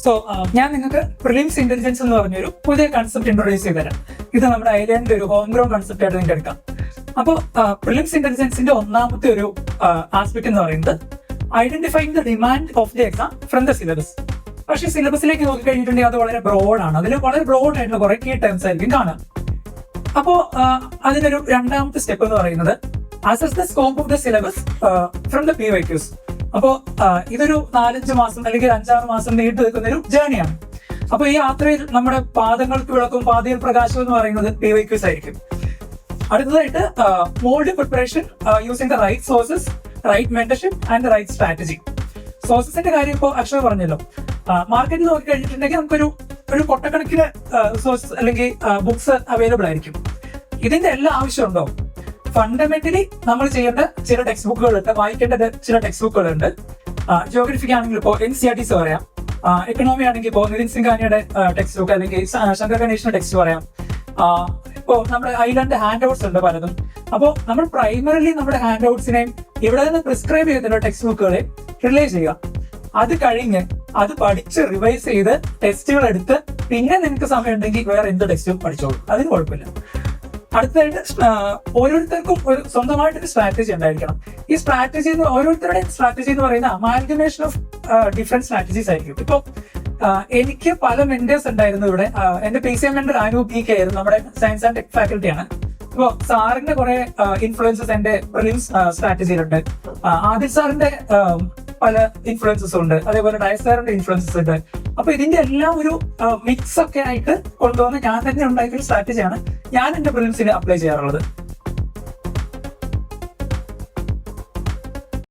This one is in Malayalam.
സോ ഞാൻ നിങ്ങൾക്ക് പ്രിലിംസ് ഇന്റലിജൻസ് എന്ന് പറഞ്ഞൊരു പുതിയ കൺസെപ്റ്റ് ഇൻട്രൊഡ്യൂസ് ചെയ്ത് തരാം. ഇത് നമ്മുടെ ഐലൻഡിന്റെ ഒരു ഹോം ഗ്രൗണ്ട് കൺസെപ്റ്റ് ആയിട്ട് നിങ്ങൾക്ക് എടുക്കാം. അപ്പോൾ പ്രിലിംസ് ഇന്റലിജൻസിന്റെ ഒന്നാമത്തെ ഒരു ആസ്പെക്ട് എന്ന് പറയുന്നത് identifying the demand of the exam from the syllabus. പക്ഷേ സിലബസിലേക്ക് നോക്കി കഴിഞ്ഞിട്ടുണ്ടെങ്കിൽ അത് വളരെ ബ്രോഡാണ്. അതിൽ വളരെ ബ്രോഡ് ആയിട്ടുള്ള കുറെ കീ ടേംസ് ആയിരിക്കും കാണാം. അപ്പോ അതിനൊരു രണ്ടാമത്തെ സ്റ്റെപ്പ് എന്ന് പറയുന്നത് assess the scope of the syllabus from the PYQs. അപ്പോ ഇതൊരു 4-5 മാസം അല്ലെങ്കിൽ 5-6 മാസം നീണ്ടു നിൽക്കുന്ന ഒരു ജേർണിയാണ്. അപ്പൊ ഈ യാത്രയിൽ നമ്മുടെ പാദങ്ങൾക്ക് വിളക്കും പാതയിൽ പ്രകാശം എന്ന് പറയുന്നത് PYQs ആയിരിക്കും. അടുത്തതായിട്ട് mould preparation using the right sources, right mentorship and the right strategy. സോഴ്സസിന്റെ കാര്യം ഇപ്പോൾ അക്ഷര പറഞ്ഞല്ലോ. മാർക്കറ്റിൽ നോക്കി കഴിഞ്ഞിട്ടുണ്ടെങ്കിൽ നമുക്കൊരു കൊട്ടക്കണക്കിന് സോഴ്സസ് അല്ലെങ്കിൽ ബുക്സ് അവൈലബിൾ ആയിരിക്കും. ഇതിന്റെ എല്ലാം ആവശ്യമുണ്ടോ? ഫണ്ടമെന്റലി നമ്മൾ ചെയ്യേണ്ട ചില ടെക്സ്റ്റ് ബുക്കുകളുണ്ട്, വായിക്കേണ്ട ചില ടെക്സ്റ്റ് ബുക്കുകളുണ്ട്. ജിയോഗ്രഫിക്ക് ആണെങ്കിൽ ഇപ്പോൾ NCERTs പറയാം, എക്കണോമി ആണെങ്കിൽ ഇപ്പോൾ നിതിൻ സിംഗാനിയുടെ ടെക്സ്റ്റ് ബുക്ക് അല്ലെങ്കിൽ ശങ്കർ ഗണേഷിന്റെ ടെക്സ്റ്റ് പറയാം. ഇപ്പോൾ നമ്മുടെ ഐലൻഡ് ഹാൻഡ് ഔട്ട്സ് ഉണ്ട് പലതും. അപ്പോൾ നമ്മൾ പ്രൈമറിലി നമ്മുടെ ഹാൻഡ് ഔട്ട്സിനെയും ഇവിടെ നിന്ന് പ്രിസ്ക്രൈബ് ചെയ്തിട്ടുള്ള ടെക്സ്റ്റ് ബുക്കുകളെ റിലേ ചെയ്യുക. അത് കഴിഞ്ഞ് അത് പഠിച്ച് റിവൈസ് ചെയ്ത് ടെസ്റ്റുകൾ എടുത്ത് പിന്നെ നിങ്ങൾക്ക് സമയം ഉണ്ടെങ്കിൽ വേറെ എന്ത് ടെക്സ്റ്റും പഠിച്ചോളൂ, അതിന് കുഴപ്പമില്ല. അടുത്തതായിട്ട് ഓരോരുത്തർക്കും ഒരു സ്വന്തമായിട്ടൊരു സ്ട്രാറ്റജി ഉണ്ടായിരിക്കണം. ഈ സ്ട്രാറ്റജി ഓരോരുത്തരുടെയും സ്ട്രാറ്റജി എന്ന് പറയുന്ന അമാൽഗമേഷൻ ഓഫ് ഡിഫറെന്റ് സ്ട്രാറ്റജീസ് ആയിരിക്കും. ഇപ്പൊ എനിക്ക് പല മെന്റേഴ്സ് ഉണ്ടായിരുന്നു ഇവിടെ. എന്റെ PCM മെന്റർ അനു PK ആയിരുന്നു, നമ്മുടെ സയൻസ് ആൻഡ് ടെക് ഫാക്കൽറ്റിയാണ്. ഇപ്പൊ സാറിന്റെ കുറെ ഇൻഫ്ലുവൻസസ് എന്റെ പ്രിലിംസ് സ്ട്രാറ്റജിയിലുണ്ട്. ആദിൽ സാറിന്റെ പല ഇൻഫ്ലുവൻസസ് ഉണ്ട്, അതേപോലെ ഡയസ് സാറിന്റെ ഇൻഫ്ലുവൻസസ് ഉണ്ട്. അപ്പൊ ഇതിന്റെ എല്ലാം ഒരു മിക്സ് ഒക്കെ ആയിട്ട് കൊണ്ടുവന്ന് ഞാൻ തന്നെ ഉണ്ടാക്കിയ സ്ട്രാറ്റജിയാണ് ഞാൻ എന്റെ പ്രിലിംസിന് അപ്ലൈ ചെയ്യാറുള്ളത്.